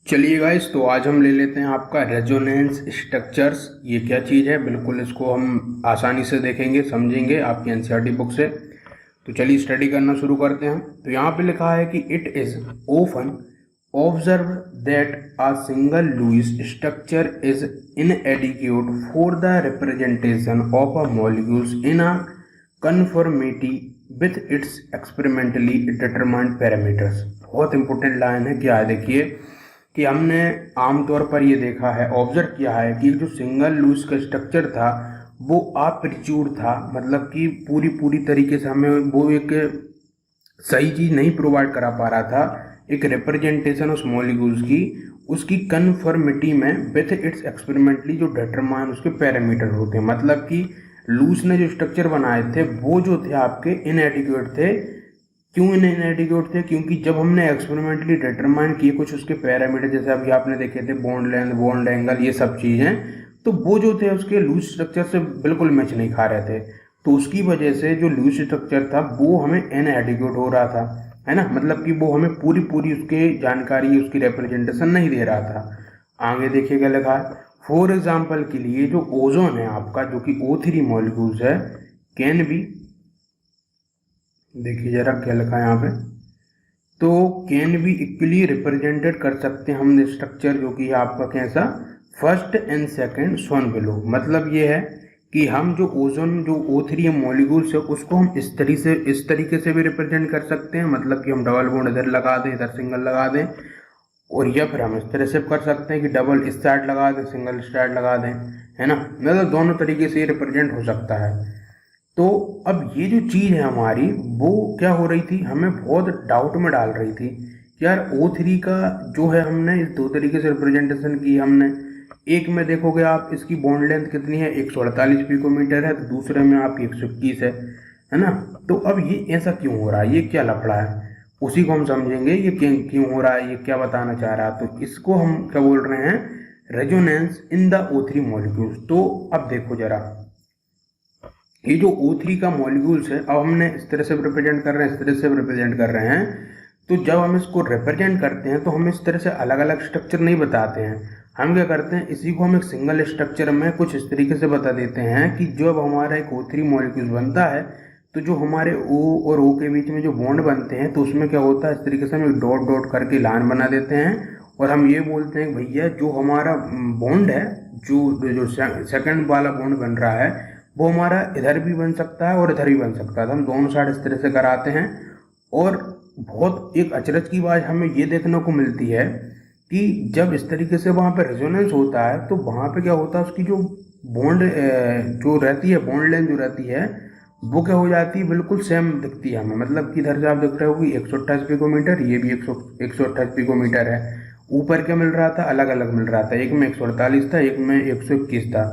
चलिए गाइस, तो आज हम ले लेते हैं आपका रेजोनेंस स्ट्रक्चर्स। ये क्या चीज़ है, बिल्कुल इसको हम आसानी से देखेंगे, समझेंगे आपकी एनसीईआरटी बुक से। तो चलिए स्टडी करना शुरू करते हैं। तो यहाँ पे लिखा है कि it is often observe that a single Lewis structure is inadequate for the representation of a molecules in a conformity with its experimentally determined parameters. बहुत इंपॉर्टेंट लाइन है। क्या है देखिए कि हमने आमतौर पर ये देखा है, ऑब्जर्व किया है कि जो सिंगल लूज का स्ट्रक्चर था वो अप्रिच्योर था, मतलब कि पूरी पूरी तरीके से हमें वो एक सही चीज़ नहीं प्रोवाइड करा पा रहा था, एक रिप्रेजेंटेशन उस मॉलिक्यूल्स की, उसकी कन्फर्मिटी में विथ इट्स एक्सपेरिमेंटली जो डिटरमाइन उसके पैरामीटर होते हैं। मतलब कि लूस ने जो स्ट्रक्चर बनाए थे वो जो थे आपके इनएडिक्वेट थे। क्यों इनएडिक्वेट थे? क्योंकि जब हमने एक्सपेरिमेंटली डिटरमाइन किए कुछ उसके पैरामीटर, जैसे अभी आपने देखे थे बॉन्ड लेंथ, बॉन्ड एंगल, ये सब चीज़ें, तो वो जो थे उसके लूज स्ट्रक्चर से बिल्कुल मैच नहीं खा रहे थे। तो उसकी वजह से जो लूज स्ट्रक्चर था वो हमें इनएडिक्वेट हो रहा था, है ना। मतलब कि वो हमें पूरी पूरी उसके जानकारी, उसकी रिप्रेजेंटेशन नहीं दे रहा था। आगे देखिएगा लिखा है, फॉर एग्जाम्पल के लिए जो ओजोन है आपका, जो कि O3 मॉलिक्यूल्स है, कैन बी, देखिए जरा क्या लिखा है यहाँ पे, तो कैन बी इक्वली रिप्रेजेंटेड कर सकते हैं हम स्ट्रक्चर जो कि आपका कैसा, first and second Son below. मतलब ये है कि हम जो ओजोन जो O3 मॉलिक्यूल्स है उसको हम इस तरीके से भी रिप्रेजेंट कर सकते हैं। मतलब कि हम डबल बॉन्ड इधर लगा दें, इधर सिंगल लगा दें, और या फिर हम इस तरह से कर सकते हैं कि डबल स्टार्ट लगा दें, सिंगल स्टार्ट लगा दें, है ना। मतलब दोनों तरीके से ये रिप्रेजेंट हो सकता है। तो अब ये जो चीज़ है हमारी, वो क्या हो रही थी, हमें बहुत डाउट में डाल रही थी कि यार O3 का जो है, हमने इस दो तरीके से रिप्रेजेंटेशन की हमने। एक में देखोगे आप, इसकी बॉन्ड लेंथ कितनी है, 148 पिकोमीटर है, तो दूसरे में आपकी 121 है ना। तो अब ये ऐसा क्यों हो रहा है, ये क्या लफड़ा है, उसी को हम समझेंगे ये क्यों क्यों हो रहा है, ये क्या बताना चाह रहा है। तो इसको हम क्या बोल रहे हैं, resonance in the O3 molecules. तो अब देखो जरा, ये जो O3 का मॉलिक्यूल्स है, अब हमने इस तरह से रिप्रेजेंट कर रहे हैं, इस तरह से रिप्रेजेंट कर रहे हैं। तो जब हम इसको रिप्रेजेंट करते हैं तो हम इस तरह से अलग अलग स्ट्रक्चर नहीं बताते हैं। हम क्या करते हैं, इसी को हम एक सिंगल स्ट्रक्चर में कुछ इस तरीके से बता देते हैं कि जब हमारा एक O3 मॉलिक्यूल बनता है, तो जो हमारे O और O के बीच में जो बॉन्ड बनते हैं, तो उसमें क्या होता है, इस तरीके से हम एक डॉट डॉट करके लाइन बना देते हैं, और हम ये बोलते हैं कि भैया जो हमारा बॉन्ड है, जो जो सेकंड वाला बॉन्ड बन रहा है, वो हमारा इधर भी बन सकता है और इधर भी बन सकता है। तो हम दोनों साइड इस तरह से कराते हैं। और बहुत एक अचरज की बात हमें ये देखने को मिलती है कि जब इस तरीके से वहाँ पे रेजोनेंस होता है, तो वहाँ पे क्या होता है, उसकी जो बॉन्ड जो रहती है, बॉन्ड लेंथ जो रहती है, वो क्या हो जाती है, बिल्कुल सेम दिखती है हमें। मतलब कि इधर से आप देख रहे हो कि 128 पिकोमीटर, ये भी 128 पिकोमीटर है। ऊपर क्या मिल रहा था, अलग अलग मिल रहा था, एक में 148 था, एक में 121 था।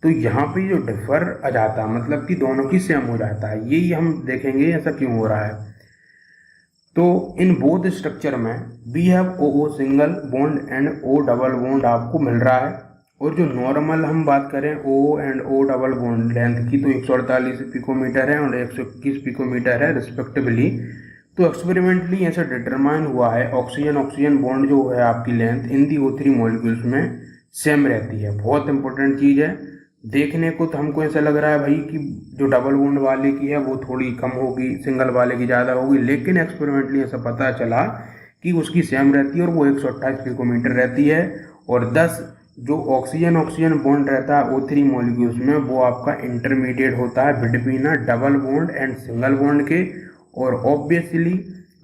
तो यहाँ पे जो डिफर आ जाता है, मतलब कि दोनों की सेम हो जाता है, यही हम देखेंगे ऐसा क्यों हो रहा है। तो इन बोथ स्ट्रक्चर में we have O single bond and O double bond आपको मिल रहा है। और जो नॉर्मल हम बात करें O and O double bond length की, तो 148 पिकोमीटर है और 121 पिकोमीटर है रिस्पेक्टिवली। तो एक्सपेरिमेंटली ऐसा डिटरमाइन हुआ है, ऑक्सीजन ऑक्सीजन बॉन्ड जो है आपकी length in the O3 molecules में सेम रहती है। बहुत इंपॉर्टेंट चीज़ है। देखने को तो हमको ऐसा लग रहा है भाई कि जो डबल बॉन्ड वाले की है वो थोड़ी कम होगी, सिंगल वाले की ज़्यादा होगी, लेकिन एक्सपेरिमेंटली ऐसा पता चला कि उसकी सेम रहती है और वो 128 पिकोमीटर रहती है। और 10 जो ऑक्सीजन ऑक्सीजन बॉन्ड रहता है O3 मॉलिक्यूल्स में, वो आपका इंटरमीडिएट होता है between a double bond and single bond के। और obviously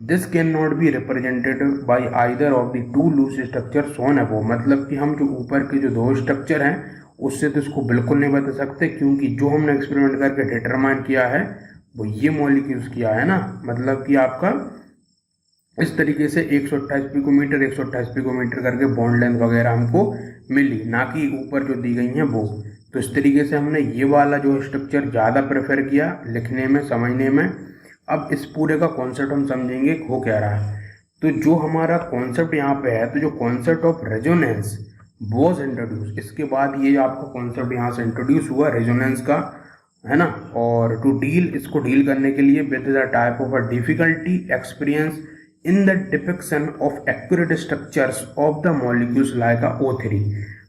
this can not be represented by either of the two Lewis structure shown above. मतलब कि हम जो ऊपर के जो दो स्ट्रक्चर हैं उससे तो इसको बिल्कुल नहीं बता सकते, क्योंकि जो हमने एक्सपेरिमेंट करके डिटरमाइन किया है वो ये मॉलिक्यूल्स किया है ना। मतलब कि आपका इस तरीके से 128 पिकोमीटर 128 पिकोमीटर करके बॉन्ड लेंथ वगैरह हमको मिली, ना कि ऊपर जो दी गई हैं वो। तो इस तरीके से हमने ये वाला जो स्ट्रक्चर ज़्यादा प्रेफर किया लिखने में, समझने में। अब इस पूरे का कॉन्सेप्ट हम समझेंगे हो क्या रहा है। तो जो हमारा कॉन्सेप्ट यहाँ पे है, तो जो concept of resonance was introduce, इसके बाद ये आपका कॉन्सेप्ट यहाँ से इंट्रोड्यूस हुआ रेजोनेंस का, है ना। और टू डील, इसको डील करने के लिए with the type of a difficulty experience in the depiction of accurate structures of the molecules like O3।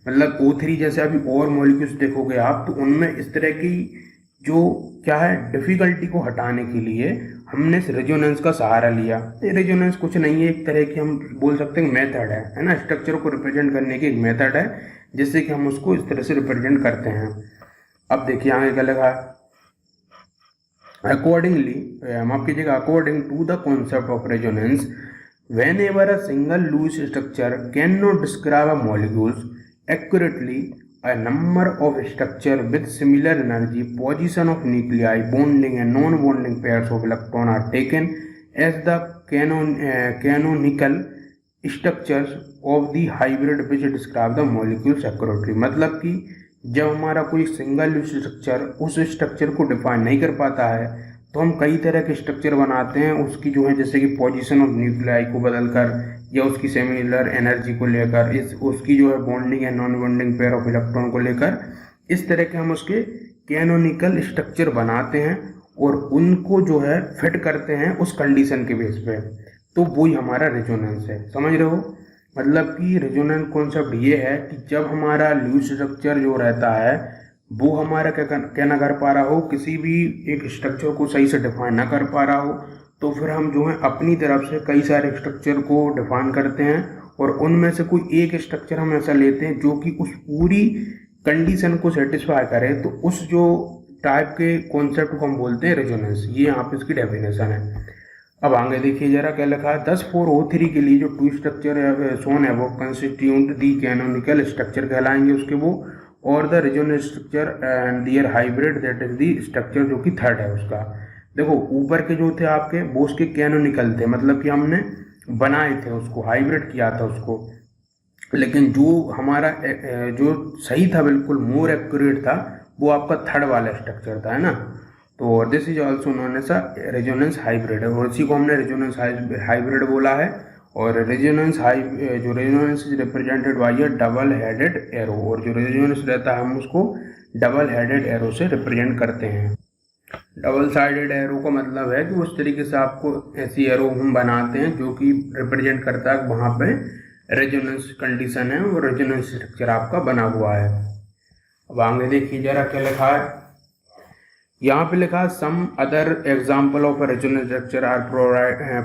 मतलब O3 जैसे अभी और मॉलिक्यूल्स देखोगे आप, तो उनमें इस तरह की जो क्या है डिफिकल्टी को हटाने के लिए हमने इस रेजोनेंस का सहारा लिया। ये रेजोनेंस कुछ नहीं है, एक तरह की हम बोल सकते हैं मेथड है ना, स्ट्रक्चर को रिप्रेजेंट करने की एक मेथड है, जिससे कि हम उसको इस तरह से रिप्रेजेंट करते हैं। अब देखिए आगे क्या लगा, अकॉर्डिंगली माफ कीजिएगा, according to the concept of resonance whenever a single loose structure cannot describe a molecules accurately, a number of structure with similar energy, position of nuclei, bonding and non-bonding pairs of electron are taken as the canonical structures of the hybrid which describe the molecules accurately। मतलब कि जब हमारा कोई single structure उस structure को define नहीं कर पाता है, तो हम कई तरह के स्ट्रक्चर बनाते हैं उसकी जो है, जैसे कि पोजीशन ऑफ न्यूक्लियाई को बदलकर या उसकी सिमिलर एनर्जी को लेकर, इस उसकी जो है bonding and non bonding pair of electron को लेकर, इस तरह के हम उसके कैनोनिकल स्ट्रक्चर बनाते हैं और उनको जो है फिट करते हैं उस कंडीशन के बेस पे। तो वही हमारा रेजोनेंस है, समझ रहे हो। मतलब कि रेजोनेंस कॉन्सेप्ट ये है कि जब हमारा लूज स्ट्रक्चर जो रहता है वो हमारा क्या ना कर पा रहा हो, किसी भी एक स्ट्रक्चर को सही से डिफाइन ना कर पा रहा हो, तो फिर हम जो है अपनी तरफ से कई सारे स्ट्रक्चर को डिफाइन करते हैं और उनमें से कोई एक स्ट्रक्चर हम ऐसा लेते हैं जो कि उस पूरी कंडीशन को सेटिस्फाई करे। तो उस जो टाइप के कॉन्सेप्ट को हम बोलते हैं रेजोनेंस। ये यहाँ पे इसकी डेफिनेशन है। अब आगे देखिए जरा क्या लिखा है, 10,4O3 के लिए जो टू स्ट्रक्चर सोन है वो कंस्टिट्यूट दी कैनोनिकल स्ट्रक्चर कहलाएंगे उसके वो, और the resonance structure and their hybrid that is the structure जो कि थर्ड है उसका। देखो ऊपर के जो थे आपके वो उसके कैनोनिकल थे, मतलब कि हमने बनाए थे उसको, हाइब्रिड किया था उसको, लेकिन जो हमारा जो सही था बिल्कुल मोर एक्यूरेट था वो आपका थर्ड वाला स्ट्रक्चर था, है ना। तो this is also known as resonance hybrid है, और इसी को हमने रेजोनेंस हाइब्रिड बोला है। और रेजोनेंस जो resonance is represented by a double headed arrow, और जो रेजोनेंस रहता है हम उसको डबल हेडेड एरो से रिप्रेजेंट करते हैं। डबल साइडेड एरो का मतलब है कि उस तरीके से आपको ऐसी एरो हम बनाते हैं जो कि रिप्रेजेंट करता है वहाँ पे रेजोनेंस कंडीशन है और रेजोनेंस स्ट्रक्चर आपका बना हुआ है। अब आगे देखिए जरा क्या लिखा है, यहाँ पे लिखा some other example of resonance structure are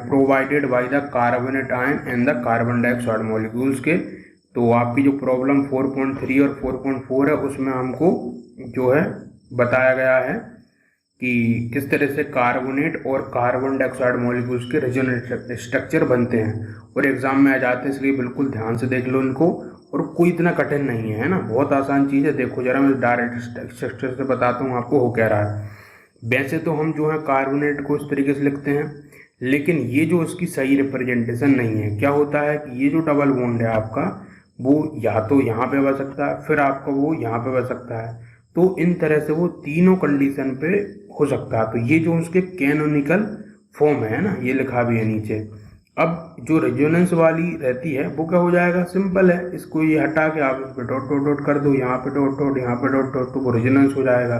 provided by the carbonate ion and the carbon dioxide molecules के। तो आपकी जो प्रॉब्लम 4.3 और 4.4 है उसमें हमको जो है बताया गया है कि किस तरह से कार्बोनेट और कार्बन डाइऑक्साइड मॉलिक्यूल्स के रेजोनेंस स्ट्रक्चर बनते हैं, और एग्जाम में आ जाते हैं, इसलिए बिल्कुल ध्यान से देख लो इनको। और कोई इतना कठिन नहीं है ना, बहुत आसान चीज़ है। देखो जरा मैं डायरेक्ट स्ट्रक्चर से बताता हूँ आपको हो क्या रहा है। वैसे तो हम जो है कार्बोनेट को इस तरीके से लिखते हैं, लेकिन ये जो इसकी सही रिप्रेजेंटेशन नहीं है। क्या होता है कि ये जो डबल बॉन्ड है आपका वो या तो यहाँ पे बन सकता है, फिर आपका वो यहाँ पे बन सकता है, तो इन तरह से वो तीनों कंडीशन पे हो सकता है। तो ये जो उसके कैनोनिकल फॉर्म है ना, ये लिखा भी है नीचे। अब जो रेजोनेंस वाली रहती है वो क्या हो जाएगा, सिंपल है, इसको ये हटा के आप इस पे डॉट डॉट डॉट कर दो, यहाँ पे डॉट डॉट, यहाँ पे डॉट डॉट, तो वो रेजोनेंस हो जाएगा।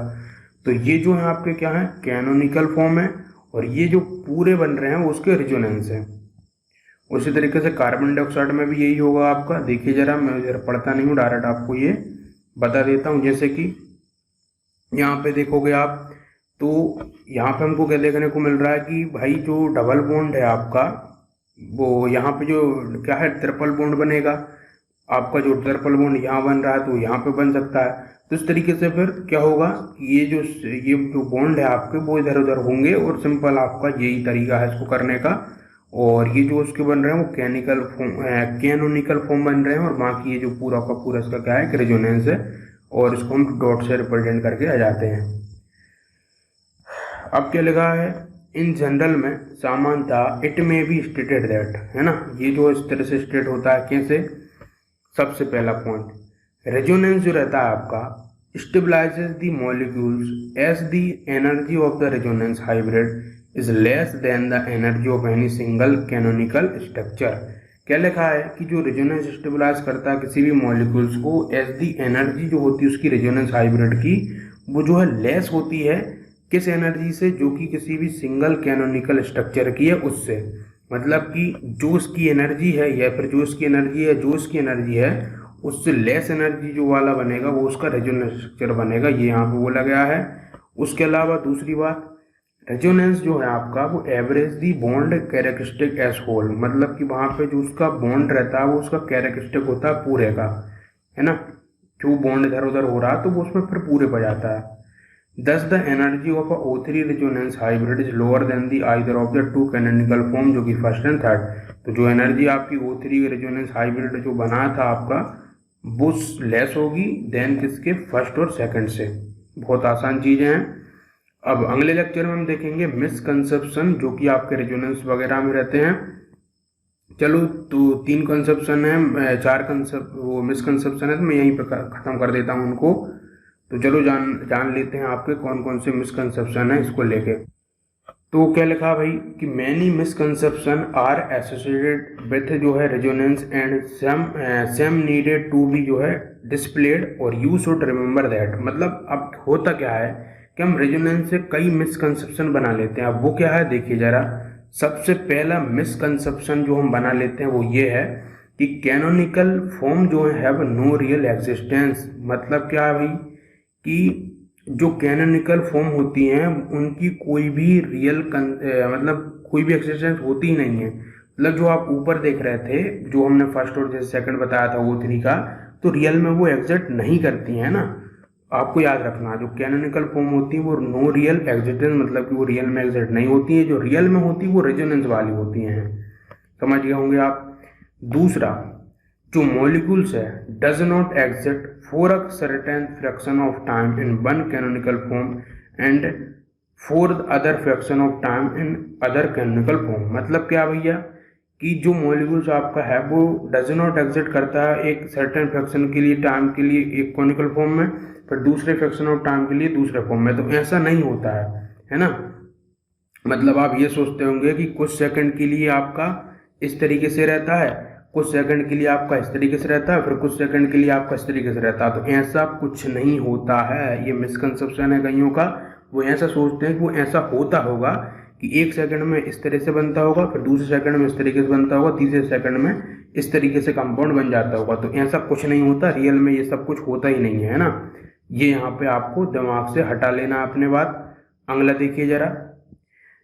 तो ये जो है आपके क्या है, कैनोनिकल फॉर्म है, और ये जो पूरे बन रहे हैं वो उसके रेजोनेंस है। उसी तरीके से कार्बन डाइऑक्साइड में भी यही होगा आपका। देखिए जरा, मैं जरा पढ़ता नहीं हूँ, डायरेक्ट आपको ये बता देता हूँ। जैसे कि यहाँ पे देखोगे आप, तो यहाँ पे हमको क्या देखने को मिल रहा है कि भाई जो डबल बॉन्ड है आपका वो यहाँ पे जो क्या है ट्रिपल बॉन्ड बनेगा आपका। जो ट्रिपल बॉन्ड यहाँ बन रहा है तो यहाँ पे बन सकता है। तो इस तरीके से फिर क्या होगा, ये जो बॉन्ड है आपके वो इधर उधर होंगे, और सिंपल आपका यही तरीका है इसको करने का। और ये जो उसके बन रहे हैं वो कैनोनिकल फॉर्म बन रहे हैं, और बाकी ये जो पूरा का पूरा इसका क्या है, रेजोनेंस है, और इसको हम डॉट से रिप्रेजेंट करके आ जाते हैं। अब क्या लिखा है, इन जनरल में सामान्यतः इट में बी स्टेटेड दैट, है ना। ये जो इस तरह से स्टेट होता है कैसे, सबसे पहला पॉइंट, रेजोनेंस जो रहता है आपका stabilises the molecules as the energy of the resonance hybrid is less than the energy of any single canonical structure. क्या लिखा है कि जो रेजोनेंस स्टेबलाइज करता है किसी भी मॉलिक्यूल्स को, एज द एनर्जी जो होती है उसकी रेजोनेंस हाइब्रिड की, वो जो है लेस होती है किस एनर्जी से, जो कि किसी भी सिंगल कैनोनिकल स्ट्रक्चर की है उससे। मतलब कि जो उसकी एनर्जी है या फिर जो उसकी एनर्जी है जो उसकी एनर्जी है उससे लेस एनर्जी जो वाला बनेगा वो उसका रेजोनेंस स्ट्रक्चर बनेगा, ये यहाँ पे बोला गया है। उसके अलावा दूसरी बात, रेजोनेंस जो है आपका वो एवरेज दी बॉन्ड कैरेक्टरिस्टिक एज होल, मतलब कि वहाँ पे जो उसका बॉन्ड रहता है वो उसका कैरेक्टरिस्टिक होता है पूरे का, है ना। जो बॉन्ड इधर उधर हो रहा है तो वो उसमें फिर पूरे पर जाता है। Thus the energy of a O3 resonance hybrid is lower than the either of the two canonical form, जो कि फर्स्ट एंड थर्ड। तो जो एनर्जी आपकी O3 रेजोनेंस हाइब्रिड जो बना था आपका वो लेस होगी देन किसके, फर्स्ट और सेकंड से। बहुत आसान चीज़ें हैं। अब अगले लेक्चर में हम देखेंगे मिसकंसेप्शन जो कि आपके रेजोनेंस वगैरह में रहते हैं। चलो तो 3 कंसेप्शन है, 4 कंसेप्ट वो मिसकंसेप्शन है, तो मैं यहीं पर ख़त्म कर देता हूँ उनको। तो चलो जान लेते हैं आपके कौन कौन से मिसकंसेप्शन है इसको लेके। तो क्या लिखा भाई कि many misconception are associated with जो है resonance and same needed to be जो है डिस्प्लेड और यू शुड रिमेंबर दैट। मतलब अब होता क्या है कि हम रेजोनेंस से कई मिसकंसेप्शन बना लेते हैं। अब वो क्या है देखिए ज़रा। सबसे पहला मिसकंसेप्शन जो हम बना लेते हैं वो ये है कि कैनोनिकल फॉर्म जो है हैव नो रियल एग्जिस्टेंस। मतलब क्या है भाई कि जो कैनोनिकल फॉर्म होती हैं उनकी कोई भी रियल मतलब कोई भी एक्सिस्टेंस होती ही नहीं है। मतलब जो आप ऊपर देख रहे थे जो हमने फर्स्ट और जैसे सेकंड बताया था O3 का, तो रियल में वो एग्जिस्ट नहीं करती है ना। आपको याद रखना जो कैनोनिकल फॉर्म होती है वो नो रियल एग्जिस्टेंस, मतलब कि वो रियल में एग्जिस्ट नहीं होती है। जो रियल में होती है वो रेजोनेंस वाली होती हैं, समझ गए होंगे आप। दूसरा, जो मॉलिक्यूल्स है does not exist for a certain fraction of time in one canonical form and for other fraction of time in other canonical form. मतलब क्या भैया कि जो मॉलिक्यूल्स आपका है वो डज नॉट एग्जिस्ट करता है एक सर्टेन फ्रैक्शन के लिए टाइम के लिए एक कॉनिकल फॉर्म में, फिर दूसरे फ्रैक्शन ऑफ टाइम के लिए दूसरे फॉर्म में। तो ऐसा नहीं होता है ना। मतलब आप ये सोचते होंगे कि कुछ सेकंड के लिए आपका इस तरीके से रहता है, कुछ सेकंड के लिए आपका इस तरीके से रहता है, फिर कुछ सेकंड के लिए आपका इस तरीके से रहता है। तो ऐसा कुछ नहीं होता है, ये मिसकंसेप्शन है कईयों का। वो ऐसा सोचते हैं कि वो ऐसा होता होगा कि एक सेकंड में इस तरह से बनता होगा, फिर दूसरे सेकंड में इस तरीके से बनता होगा, तीसरे सेकंड में इस तरीके से कंपाउंड बन जाता होगा। तो ऐसा कुछ नहीं होता, रियल में ये सब कुछ होता ही नहीं है ना। ये यहाँ पे आपको दिमाग से हटा लेना अपने बात। अगला देखिए जरा।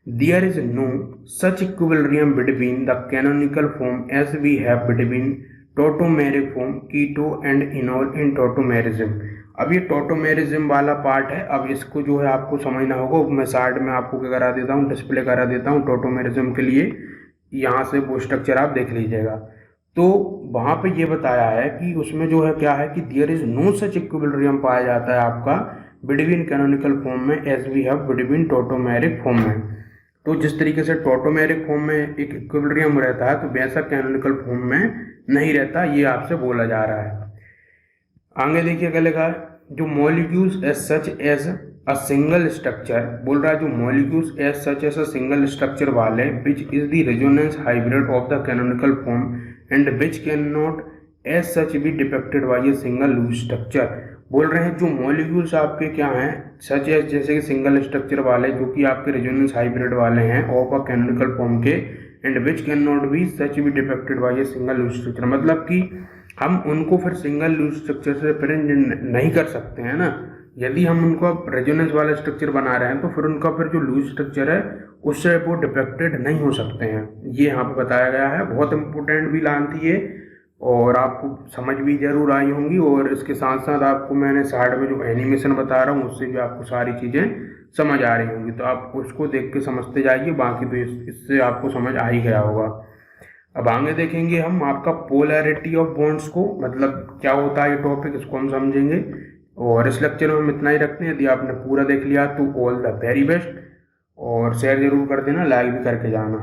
There is no such equilibrium between the canonical form as we have between tautomeric form, keto and enol in tautomerism। अब ये टोटोमेरिज्म वाला पार्ट है। अब इसको जो है आपको समझना होगा। मैं साइड में आपको क्या करा देता हूँ, डिस्प्ले करा देता हूँ टोटोमेरिज्म के लिए। यहाँ से वो स्ट्रक्चर आप देख लीजिएगा। तो वहाँ पे ये बताया है कि उसमें जो है क्या है कि there is no such equilibrium पाया जाता है आपका बिटवीन कैनोनिकल फॉर्म में as we have between tautomeric form में। तो जिस तरीके से टोटोमेरिक फॉर्म में एक इक्विलिब्रियम रहता है तो वैसा कैनोनिकल फॉर्म में नहीं रहता, ये आपसे बोला जा रहा है। आगे देखिए क्या लिखा है। जो molecules as such as a single structure बोल रहा है, जो molecules as such as a single structure वाले which is the resonance hybrid of the canonical form and which can not as such be depicted by a single loose structure. बोल रहे हैं जो molecules आपके क्या हैं सच एज जैसे कि सिंगल स्ट्रक्चर वाले जो कि आपके रेजोनेंस हाइब्रिड वाले हैं ऑफ अ कैनोनिकल फॉर्म के, and which can not be such be depicted by a single loose structure. मतलब कि हम उनको फिर सिंगल लूज स्ट्रक्चर से रिप्रेजेंट नहीं कर सकते हैं ना। यदि हम उनको रेजोनेंस वाला स्ट्रक्चर बना रहे हैं तो फिर उनका फिर जो लूज स्ट्रक्चर है उससे वो डिपेक्टेड नहीं हो सकते हैं। ये यहाँ पे बताया गया है। बहुत इंपॉर्टेंट भी लाइन थी ये और आपको समझ भी जरूर आई होंगी। और इसके साथ साथ आपको मैंने साइड में जो एनिमेशन बता रहा हूँ उससे भी आपको सारी चीज़ें समझ आ रही होंगी। तो आप उसको देख के समझते जाइए, बाकी तो इससे आपको समझ आ ही गया होगा। अब आगे देखेंगे हम आपका पोलैरिटी ऑफ बॉन्ड्स को, मतलब क्या होता है ये टॉपिक, इसको हम समझेंगे। और इस लेक्चर में हम इतना ही रखते हैं। यदि आपने पूरा देख लिया तो ऑल द वेरी बेस्ट, और शेयर जरूर कर देना, लाइक भी करके जाना।